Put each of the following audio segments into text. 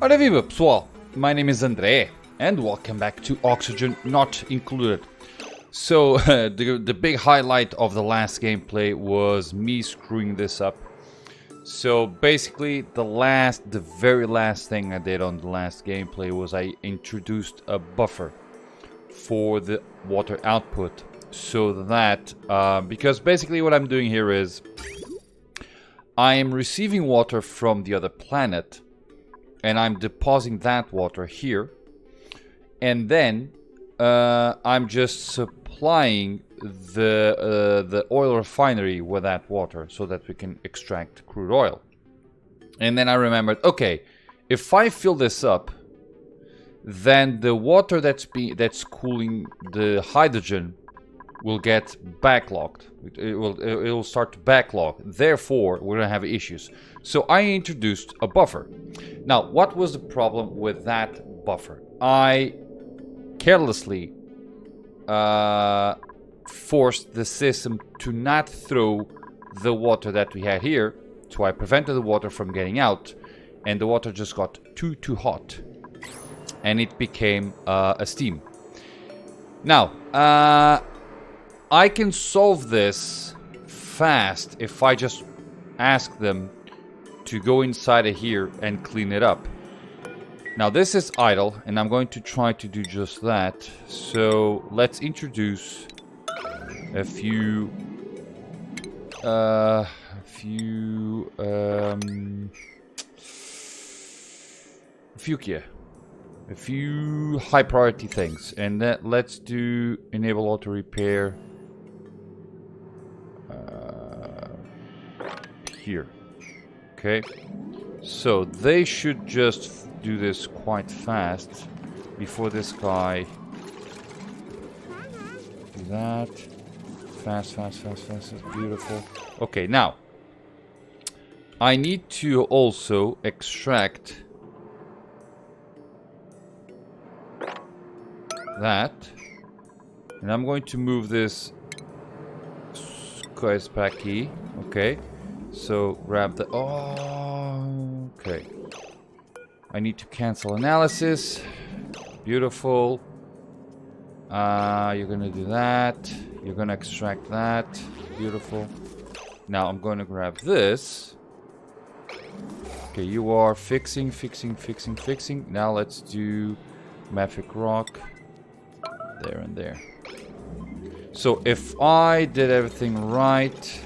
Ora viva pessoal, my name is André and welcome back to Oxygen Not Included. So the big highlight of the last gameplay was me screwing this up. So basically the very last thing I did on the last gameplay was I introduced a buffer for the water output, so that because basically what I'm doing here is I am receiving water from the other planet and I'm depositing that water here, and then I'm just supplying the oil refinery with that water so that we can extract crude oil. And then I remembered, okay, if I fill this up, then the water that's cooling the hydrogen will get backlogged. It will start to backlog. Therefore, we're gonna have issues. So I introduced a buffer. Now, what was the problem with that buffer? I carelessly forced the system to not throw the water that we had here, so I prevented the water from getting out, and the water just got too hot, and it became a steam. Now, I can solve this fast if I just ask them to go inside of here and clean it up. Now this is idle, and I'm going to try to do just that. So let's introduce a few high priority things, and let's do enable auto repair here. Okay, so they should just do this quite fast before this guy do that. Fast, beautiful. Okay, now I need to also extract that, and I'm going to move this guys back here. Okay, so grab the okay, I need to cancel analysis. Beautiful. You're gonna do that. You're gonna extract that. Beautiful. Now I'm gonna grab this. Okay, you are fixing. Now let's do mafic rock. There and there. So if I did everything right,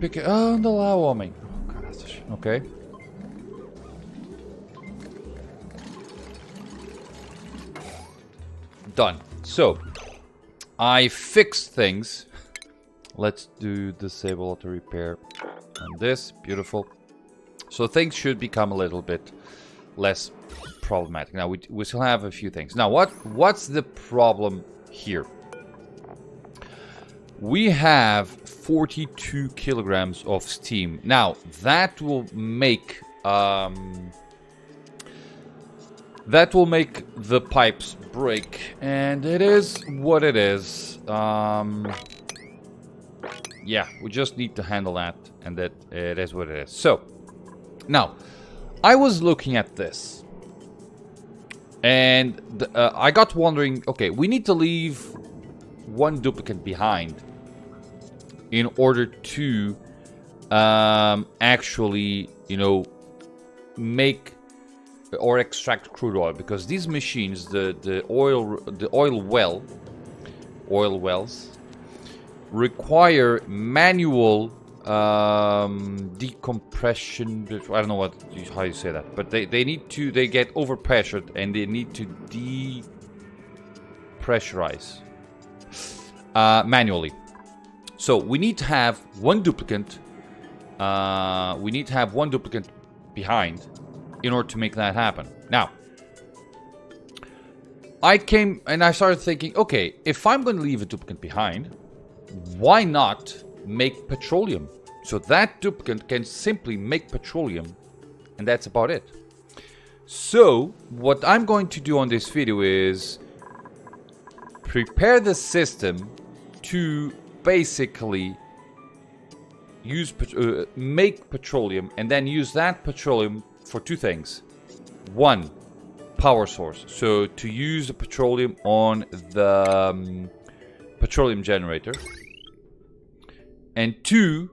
pick it. Oh, the lava warming. Oh, gosh. Okay. Done. So I fixed things. Let's do disable auto repair on this. Beautiful. So things should become a little bit less problematic. Now we still have a few things. Now what's the problem here? We have 42 kilograms of steam. Now that will make the pipes break, and it is what it is. Yeah, we just need to handle that, and that it is what it is. So now I was looking at this, and I got wondering, okay, we need to leave one duplicate behind in order to actually, you know, make or extract crude oil, because these machines, the oil wells require manual decompression. I don't know how you say that, but they get overpressured and they need to depressurize manually. So we need to have one duplicate. Behind in order to make that happen. Now, I came and I started thinking, okay, if I'm going to leave a duplicate behind, why not make petroleum? So that duplicate can simply make petroleum, and that's about it. So what I'm going to do on this video is prepare the system to basically make petroleum and then use that petroleum for two things. One, power source. So to use the petroleum on the petroleum generator. And two,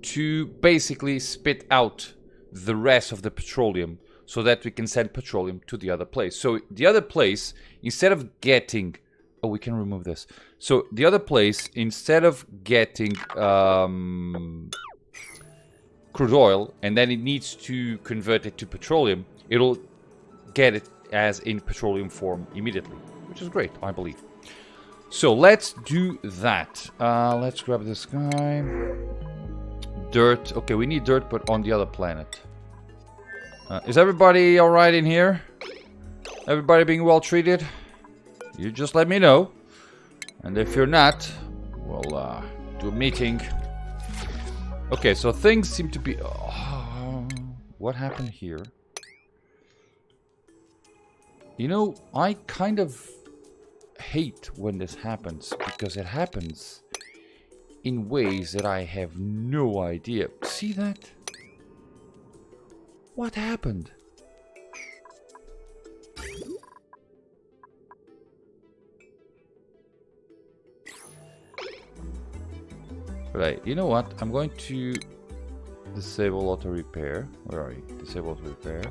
to basically spit out the rest of the petroleum so that we can send petroleum to the other place. So the other place, instead of getting... Oh, we can remove this. So the other place, instead of getting crude oil, and then it needs to convert it to petroleum, it'll get it as in petroleum form immediately, which is great, I believe. So let's do that. Let's grab this guy. Dirt. Okay, we need dirt, but on the other planet. Is everybody alright in here? Everybody being well treated? You just let me know. And if you're not, we'll do a meeting. Okay, so things seem to be... what happened here? You know, I kind of hate when this happens, because it happens in ways that I have no idea. See that? What happened? Right, you know what? I'm going to disable auto repair. Where are you? Disable auto repair.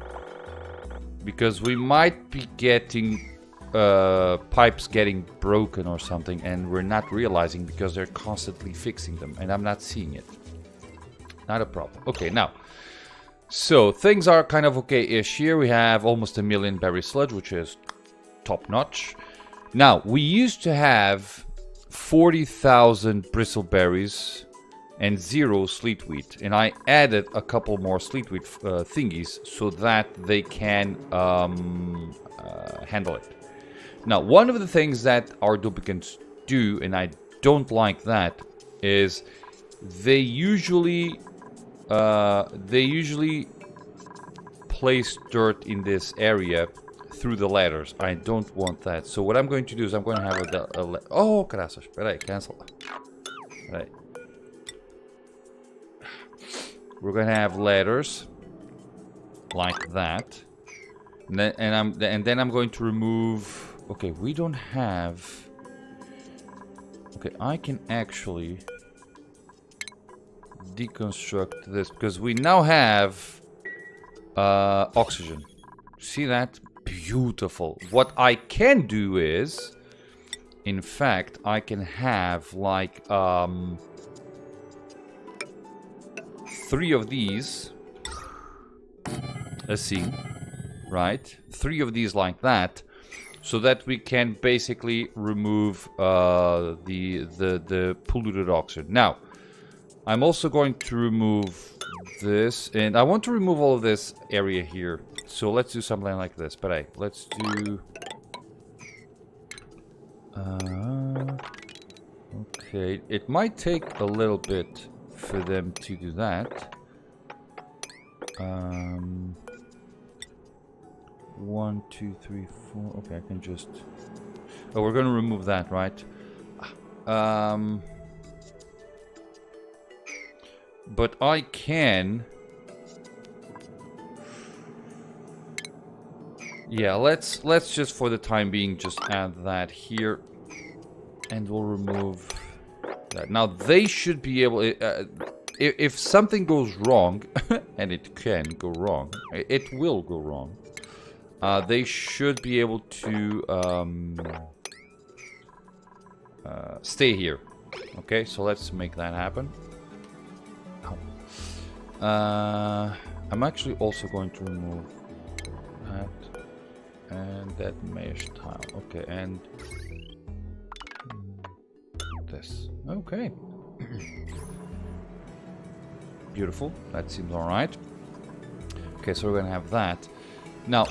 Because we might be getting pipes getting broken or something, and we're not realizing because they're constantly fixing them, and I'm not seeing it. Not a problem. Okay, now, so things are kind of okay-ish here. We have almost 1 million berry sludge, which is top-notch. Now, we used to have 40,000 bristleberries and 0 sleet wheat, and I added a couple more sleet wheat thingies so that they can handle it. Now, one of the things that our duplicates do, and I don't like that, is they usually place dirt in this area through the ladders. I don't want that. So what I'm going to do is I'm going to have a oh, graças. Peraí, cancel. Right. We're going to have ladders like that. And then I'm going to remove... Okay, we don't have... Okay, I can actually deconstruct this because we now have oxygen. See that? Beautiful. What I can do is, in fact, I can have like 3 of these. Let's see. Right? 3 of these like that. So that we can basically remove the polluted oxygen. Now, I'm also going to remove this, and I want to remove all of this area here. So let's do something like this. But hey, let's do... okay, it might take a little bit for them to do that. 1, 2, 3, 4. Okay, I can just... Oh, we're going to remove that, right? But I can... Yeah, let's just for the time being just add that here. And we'll remove that. Now, they should be able... if something goes wrong, and it can go wrong, it will go wrong. They should be able to stay here. Okay, so let's make that happen. I'm actually also going to remove that and that mesh tile. Okay, and this. Okay. Beautiful. That seems alright. Okay, so we're gonna have that. Now,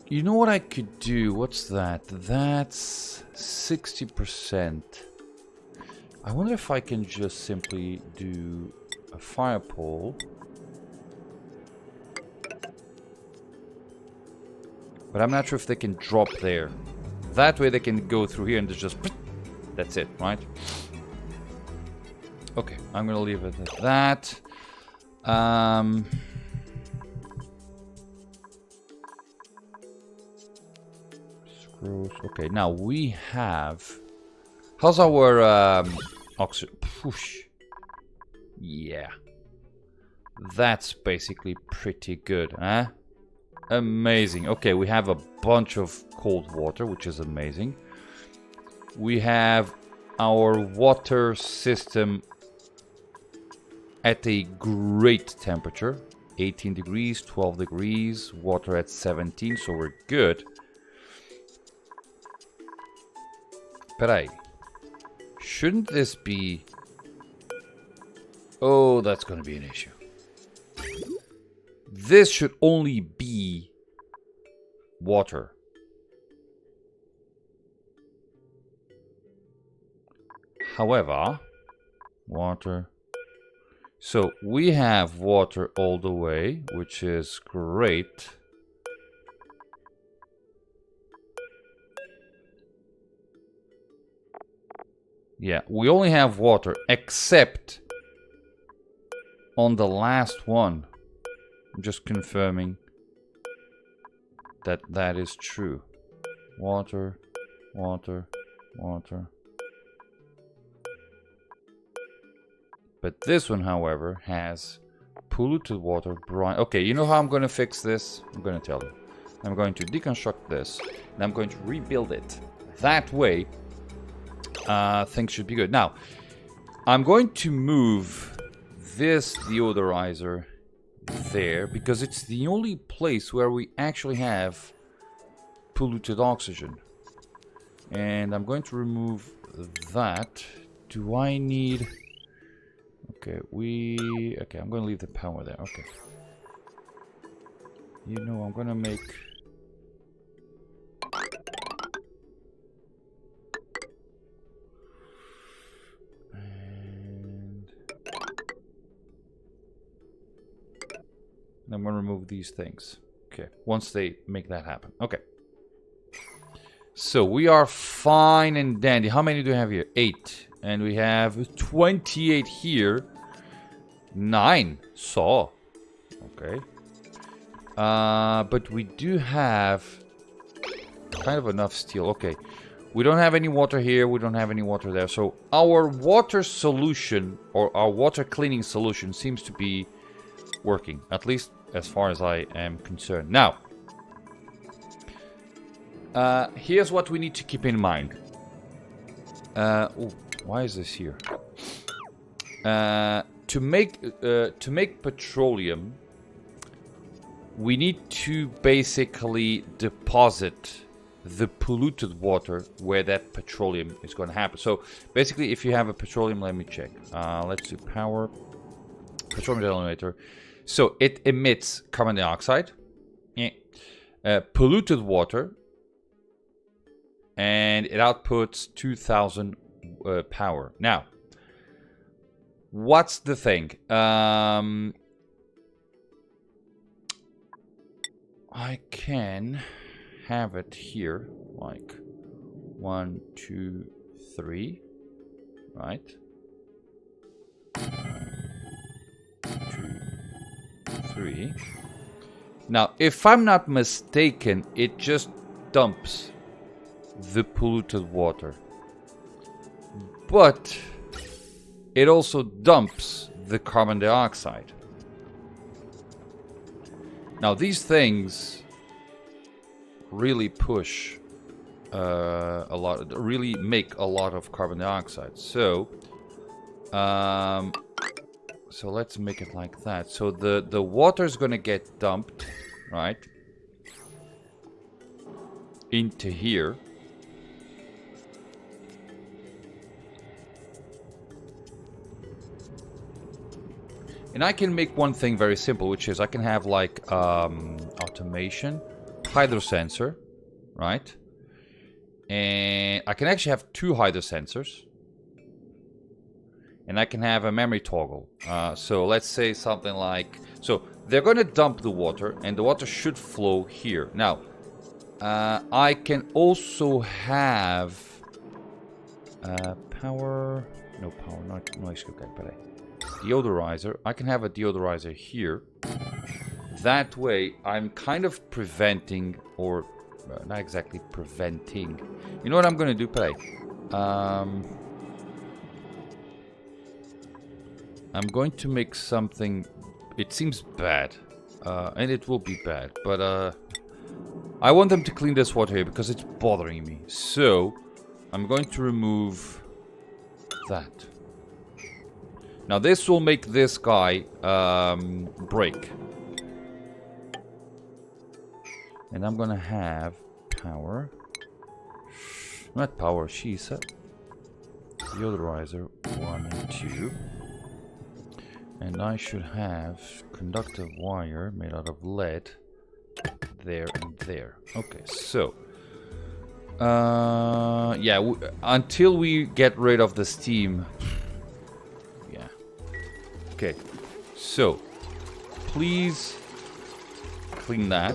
you know what I could do? What's that? That's 60%. I wonder if I can just simply do a fire pole. But I'm not sure if they can drop there. That way they can go through here and just... That's it, right? Okay, I'm gonna leave it at that. Screws. Okay, now we have. How's our oxygen? Push. Yeah, that's basically pretty good, huh? Amazing. Okay, we have a bunch of cold water, which is amazing. We have our water system at a great temperature. 18 degrees, 12 degrees, water at 17, so we're good. Peraí. Shouldn't this be... Oh, that's going to be an issue. This should only be water. However, water. So we have water all the way, which is great. Yeah, we only have water, except on the last one. I'm just confirming that that is true. Water, water, water. But this one, however, has polluted water, brine. Okay, you know how I'm going to fix this? I'm going to tell you. I'm going to deconstruct this, and I'm going to rebuild it. That way, things should be good. Now, I'm going to move this deodorizer there, because it's the only place where we actually have polluted oxygen. And I'm going to remove that. Do I need... Okay, okay, I'm gonna leave the power there. Okay. You know, I'm gonna make... And I'm gonna remove these things. Okay, once they make that happen. Okay. So we are fine and dandy. How many do we have here? 8. And we have 28 here. 9 saw. Okay. But we do have kind of enough steel. Okay. We don't have any water here. We don't have any water there. So our water solution, or our water cleaning solution, seems to be working. At least as far as I am concerned. Now, here's what we need to keep in mind. Why is this here? To make petroleum, we need to basically deposit the polluted water where that petroleum is going to happen. So basically, if you have a petroleum, let me check. Let's do power petroleum generator. So it emits carbon dioxide, polluted water, and it outputs 2000 power. Now, what's the thing? I can have it here, like 1, 2, 3, right? 1, 2, 3. Now, if I'm not mistaken, it just dumps the polluted water, but it also dumps the carbon dioxide. Now these things really push a lot, really make a lot of carbon dioxide. So so let's make it like that. So the water is going to get dumped, right, into here. And I can make one thing very simple, which is I can have like automation, hydro sensor, right? And I can actually have 2 hydro sensors. And I can have a memory toggle. So let's say something like... So they're going to dump the water, and the water should flow here. Now, I can also have power... No power, no excuse. Okay, peraí. Deodorizer. I can have a deodorizer here. That way, I'm kind of preventing, or not exactly preventing. You know what I'm going to do, peraí? I'm going to make something. It seems bad, and it will be bad, but I want them to clean this water here because it's bothering me. So I'm going to remove that. Now this will make this guy break. And I'm gonna have power. Not power, she's deodorizer 1 and 2. And I should have conductive wire made out of lead there and there. Okay, so yeah, until we get rid of the steam. Yeah. Okay, so please clean that.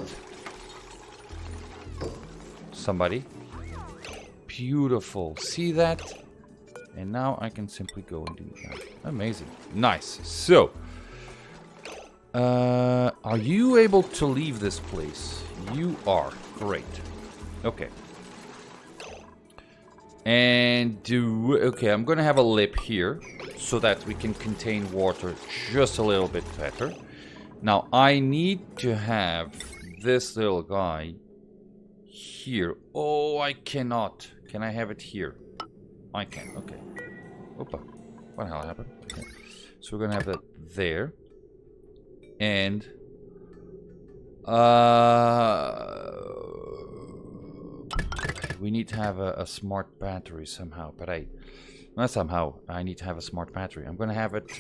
Somebody. Beautiful. See that? And now I can simply go and do that. Amazing. Nice. So, are you able to leave this place? You are. Great. Okay. And okay, I'm gonna have a lip here so that we can contain water just a little bit better. Now, I need to have this little guy here. Oh, I cannot. Can I have it here? I can. Okay. Opa. What the hell happened? Okay. So we're gonna have that there. And we need to have a smart battery somehow, but not somehow. I need to have a smart battery. I'm gonna have it.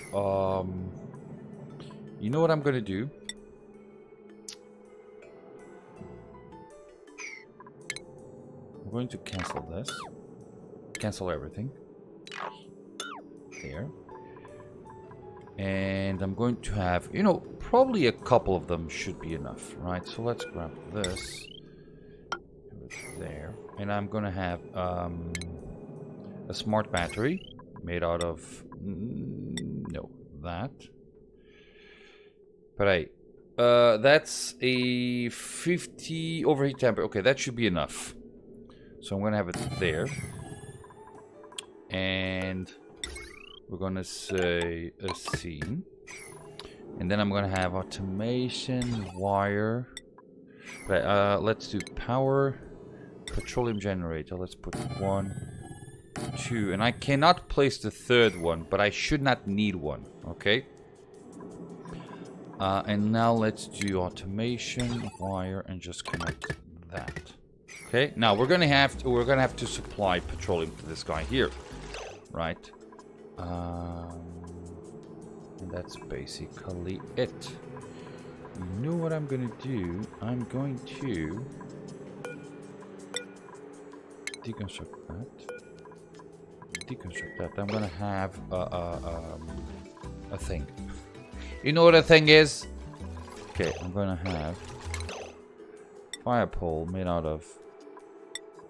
You know what I'm gonna do? I'm going to cancel this. Cancel everything. There. And I'm going to have, you know, probably a couple of them should be enough, right? So let's grab this. There. And I'm going to have a smart battery made out of, no, that. But that's a 50 overheat temperature. Okay, that should be enough. So I'm going to have it there. And we're going to say a scene. And then I'm going to have automation, wire. Right, let's do power, petroleum generator. Let's put 1, 2. And I cannot place the third one, but I should not need one. Okay. And now let's do automation, wire, and just connect that. Okay, now we're gonna have to supply petroleum to this guy here, right? And that's basically it. You know what I'm gonna do? I'm going to deconstruct that. Deconstruct that. I'm gonna have a thing. You know what a thing is? Okay, I'm gonna have fire pole made out of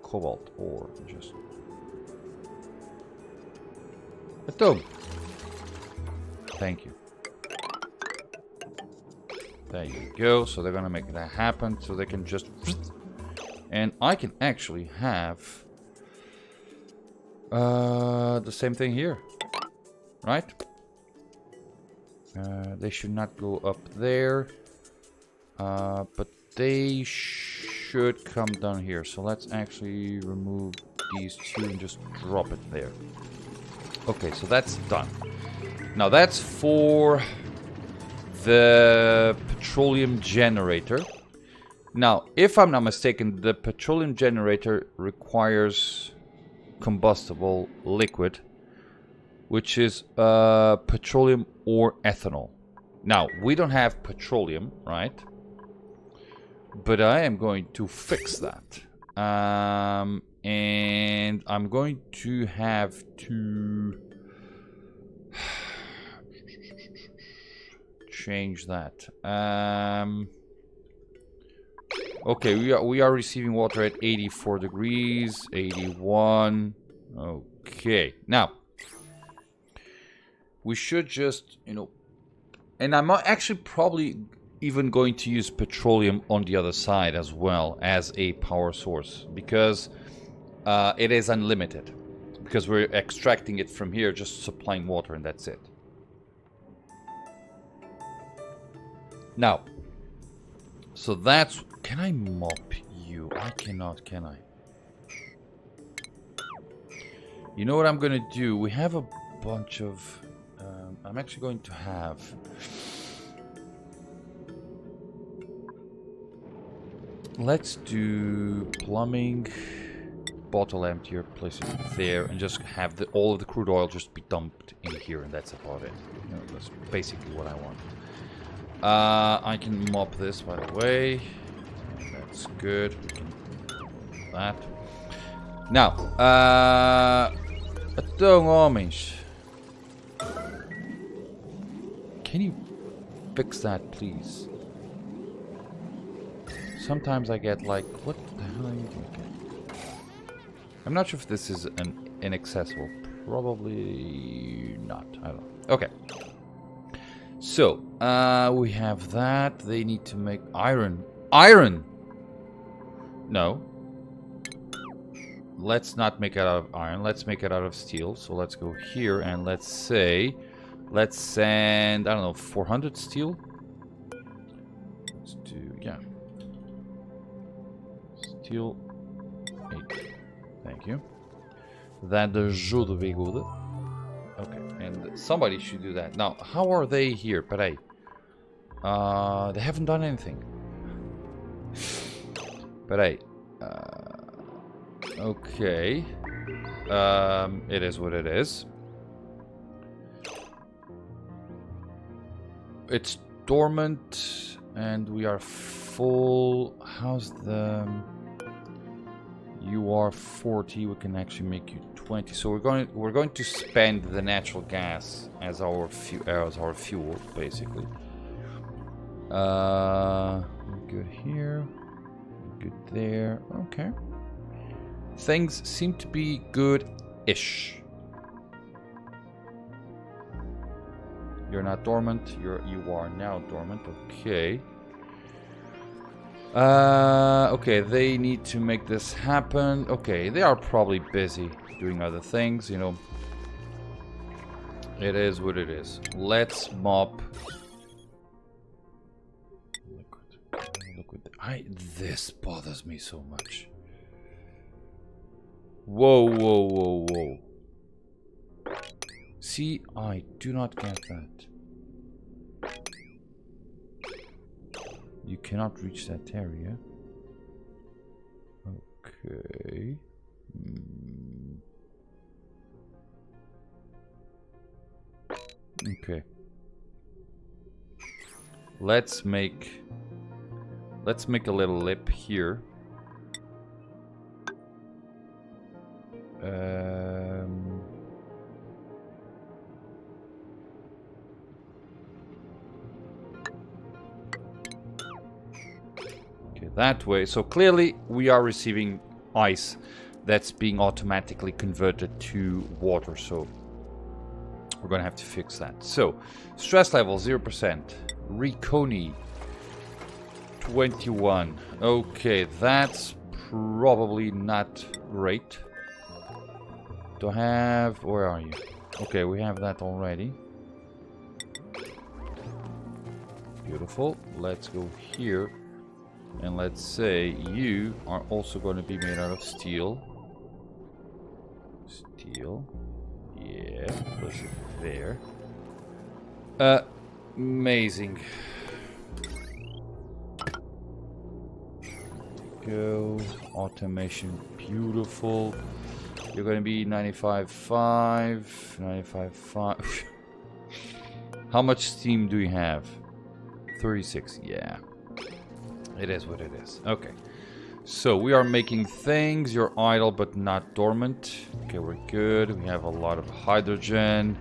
cobalt ore, just a tube. Thank you. There you go. So they're gonna make that happen. So they can just, and I can actually have the same thing here, right? They should not go up there, but they should come down here. So let's actually remove these two and just drop it there. Okay, so that's done. Now that's for the petroleum generator. Now, if I'm not mistaken, the petroleum generator requires combustible liquid, which is petroleum or ethanol. Now, we don't have petroleum, right? But I am going to fix that. And I'm going to have to change that. Okay, we are receiving water at 84 degrees, 81. Okay, now we should just, you know, and I'm actually probably even going to use petroleum on the other side as well as a power source, because it is unlimited, because we're extracting it from here, just supplying water, and that's it. Now, so that's... Can I mop you? I cannot, can I? You know what I'm gonna do? We have a bunch of... I'm actually going to have... Let's do plumbing, bottle emptier, place it there, and just have all of the crude oil just be dumped in here, and that's about it. You know, that's basically what I want. I can mop this, by the way. That's good. We can do that. Now, então, homens, can you fix that, please? Sometimes I get like, what the hell are you doing? I'm not sure if this is inaccessible. Probably not. I don't know. Okay. So, we have that. They need to make iron. Iron! No. Let's not make it out of iron. Let's make it out of steel. So let's go here and let's say, let's send, I don't know, 400 steel? Let's do, yeah. Steel 8. Thank you. That should be good. Okay, and somebody should do that. Now, how are they here? Peraí. They haven't done anything. Peraí. Okay. It is what it is. It's dormant, and we are full. How's the... You are 40. We can actually make you 20. So we're going to spend the natural gas as our fuel, basically. Good here. Good there. Okay. Things seem to be good-ish. You're not dormant. You are now dormant. Okay. Okay, they need to make this happen. Okay, they are probably busy doing other things, you know. It is what it is. Let's mop. Liquid. This bothers me so much. Whoa, whoa, whoa, whoa. See, I do not get that. You cannot reach that area. Okay. Okay. Let's make a little lip here. That way. So clearly we are receiving ice that's being automatically converted to water, so we're gonna have to fix that. So stress level 0%, Reconi 21. Okay, that's probably not great. Do I have... Where are you? Okay, we have that already. Beautiful. Let's go here. And let's say you are also going to be made out of steel. Steel. Yeah, push it there. Amazing. Go. Automation. Beautiful. You're going to be 95.5. 95.5. How much steam do you have? 36. Yeah. It is what it is. Okay. So we are making things. You're idle but not dormant. Okay, we're good. We have a lot of hydrogen.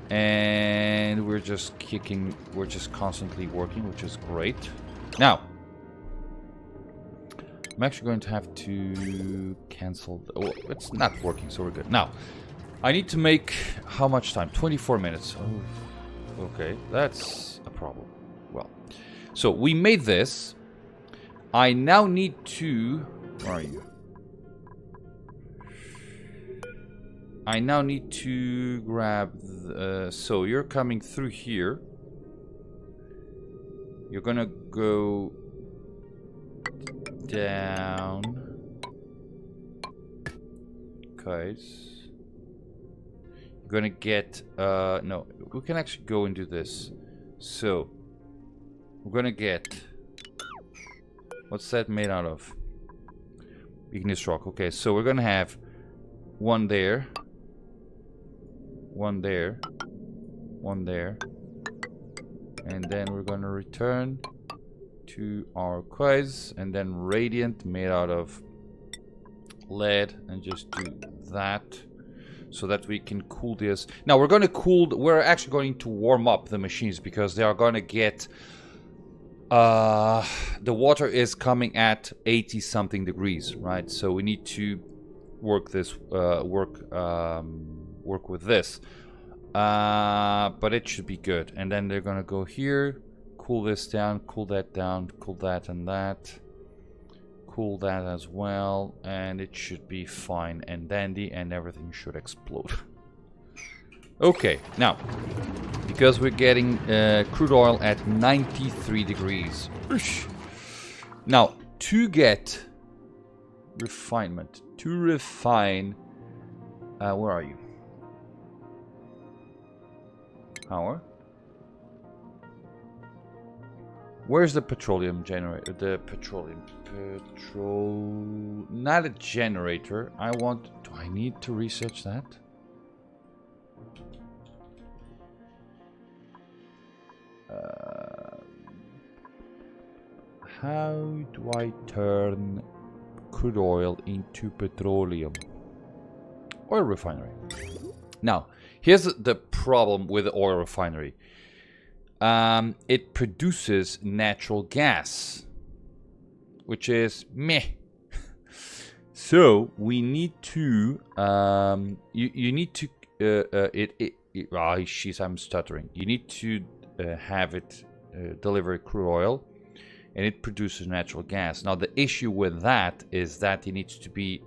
And we're just constantly working, which is great. Now, I'm actually going to have to cancel... Oh, it's not working, so we're good. Now, I need to make... How much time? 24 minutes. Oh, okay, that's a problem. Well, so we made this. I now need to... Where are you? I now need to grab... so you're coming through here. You're gonna go... down. Okay. You're gonna get... no, we can actually go and do this. So, we're gonna get... What's that made out of? Igneous rock. Okay, so we're gonna have one there. One there. One there. And then we're gonna return to our quiz. And then radiant made out of lead. And just do that. So that we can cool this. Now we're gonna cool... We're actually going to warm up the machines because they are gonna get... the water is coming at 80 something degrees, right? So we need to work this, work with this. But it should be good. And then they're gonna go here, cool this down, cool that down, cool that and that, cool that as well, and it should be fine and dandy, and everything should explode. Okay, now. Because we're getting crude oil at 93 degrees. Now, to get refinement, to refine... where are you? Power? Where's the petroleum generator? The petroleum... Not a generator. I want... Do I need to research that? How do I turn crude oil into petroleum? Oil refinery. Now, here's the problem with the oil refinery. It produces natural gas, which is meh. So we need to you need to I'm stuttering. You need to have it deliver crude oil, and it produces natural gas. Now the issue with that is that it needs to be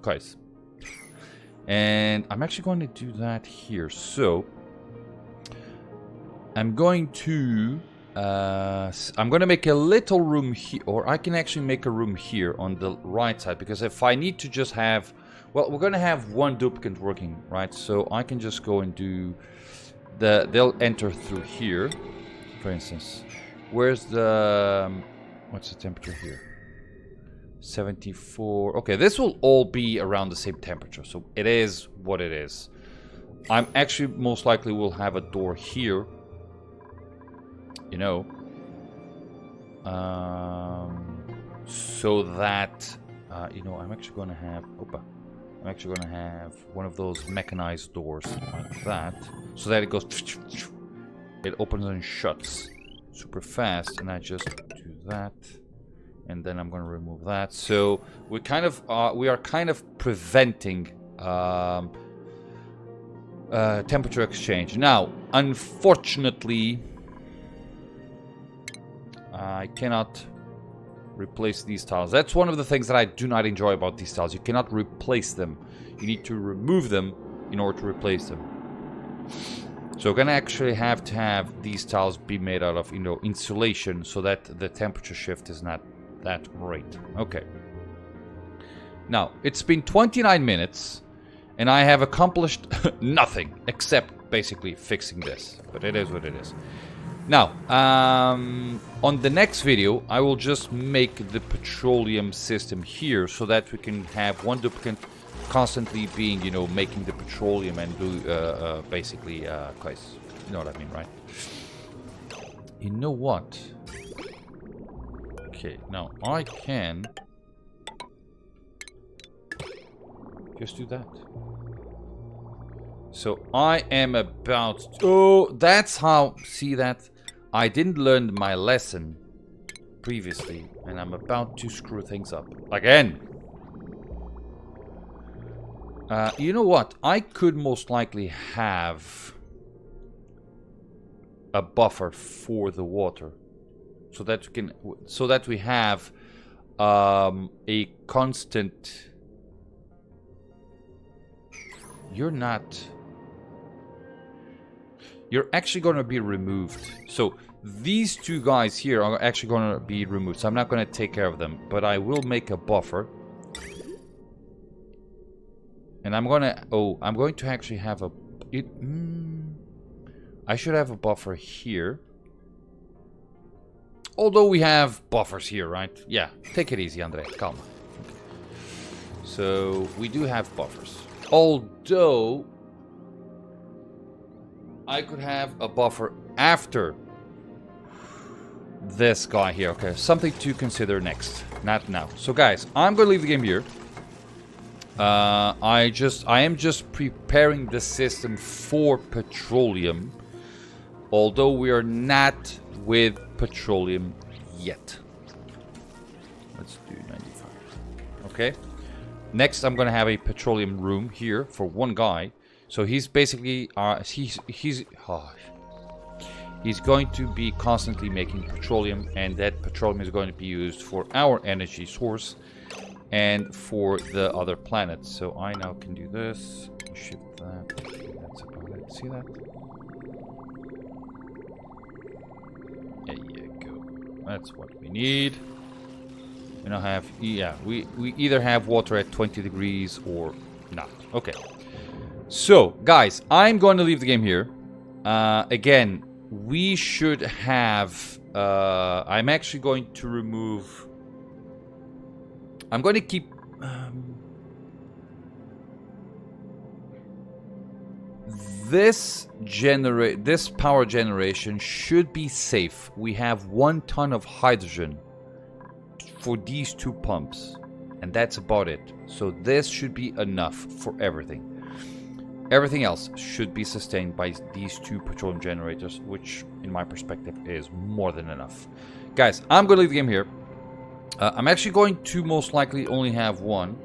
close, and I'm actually going to do that here. So I'm going to make a little room here, or I can actually make a room here on the right side, because if I need to just have, well, we're going to have one duplicate working, right? So I can just go and do they'll enter through here, for instance. Where's the what's the temperature here? 74. Okay, this will all be around the same temperature, so it is what it is. I'm actually most likely will have a door here, you know, so that you know, I'm actually going to have one of those mechanized doors like that, so that it goes, it opens and shuts super fast, and I just do that, and then I'm going to remove that. So we are kind of preventing temperature exchange. Now, unfortunately, I cannot replace these tiles. That's one of the things that I do not enjoy about these tiles. You cannot replace them. You need to remove them in order to replace them. So we're gonna actually have to have these tiles be made out of, you know, insulation, so that the temperature shift is not that great. Okay. Now, it's been 29 minutes, and I have accomplished nothing except basically fixing this. But it is what it is. Now, on the next video, I will just make the petroleum system here, so that we can have one duplicate constantly being, you know, making the petroleum and do basically, guys, you know what I mean, right? You know what? Okay, now I can just do that. So I am about... Oh, that's how... See that? I didn't learn my lesson previously, and I'm about to screw things up again. You know what? I could most likely have a buffer for the water, so that we have a constant. You're actually going to be removed. So these two guys here are actually going to be removed. So I'm not going to take care of them, but I will make a buffer. And I'm going to actually have a... I should have a buffer here. Although we have buffers here, right? Yeah, take it easy, Andre. Calm. So we do have buffers. Although I could have a buffer after this guy here. Okay, something to consider next. Not now. So guys, I'm going to leave the game here. I am just preparing the system for petroleum. Although we are not with petroleum yet. Let's do 95. Okay. Next, I'm going to have a petroleum room here for one guy. So he's basically he's going to be constantly making petroleum, and that petroleum is going to be used for our energy source and for the other planets. So I now can do this. Shift that. That's about it. See that? There you go. That's what we need. We now have, yeah, we either have water at 20 degrees or not. Okay. So, guys, I'm going to leave the game here. Again, we should have... I'm actually going to remove... I'm going to keep... This power generation should be safe. We have 1 ton of hydrogen for these 2 pumps, and that's about it. So this should be enough for everything. Everything else should be sustained by these 2 petroleum generators, which in my perspective is more than enough. Guys, I'm going to leave the game here. I'm actually going to most likely only have 1,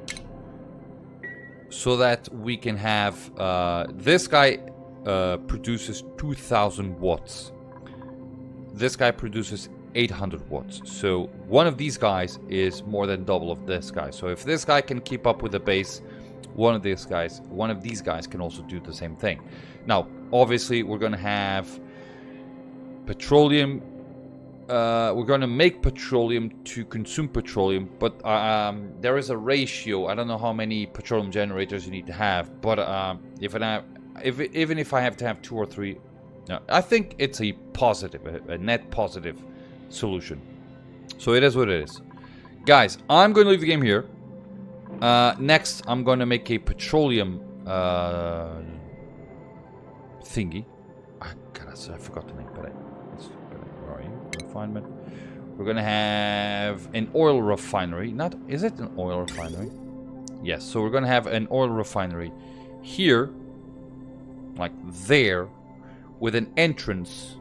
so that we can have this guy produces 2000 watts. This guy produces 800 watts. So one of these guys is more than double of this guy. So if this guy can keep up with the base, one of these guys can also do the same thing. Now, obviously, we're going to have petroleum. We're going to make petroleum to consume petroleum, but there is a ratio. I don't know how many petroleum generators you need to have, but even if I have to have 2 or 3, no, I think it's a positive, a net positive solution. So it is what it is. Guys, I'm going to leave the game here. Next, I'm going to make a petroleum thingy. God, I forgot the name, but where are you? Refinement. We're going to have an oil refinery. Is it an oil refinery? Yes, so we're going to have an oil refinery here, like there, with an entrance,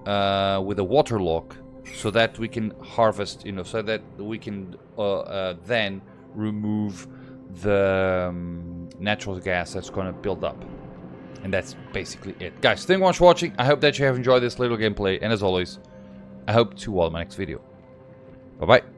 with a water lock, so that we can harvest, so that we can then remove the natural gas that's going to build up. And that's basically it. Guys, thank you much for watching. I hope that you have enjoyed this little gameplay. And as always, I hope to see you all in my next video. Bye-bye.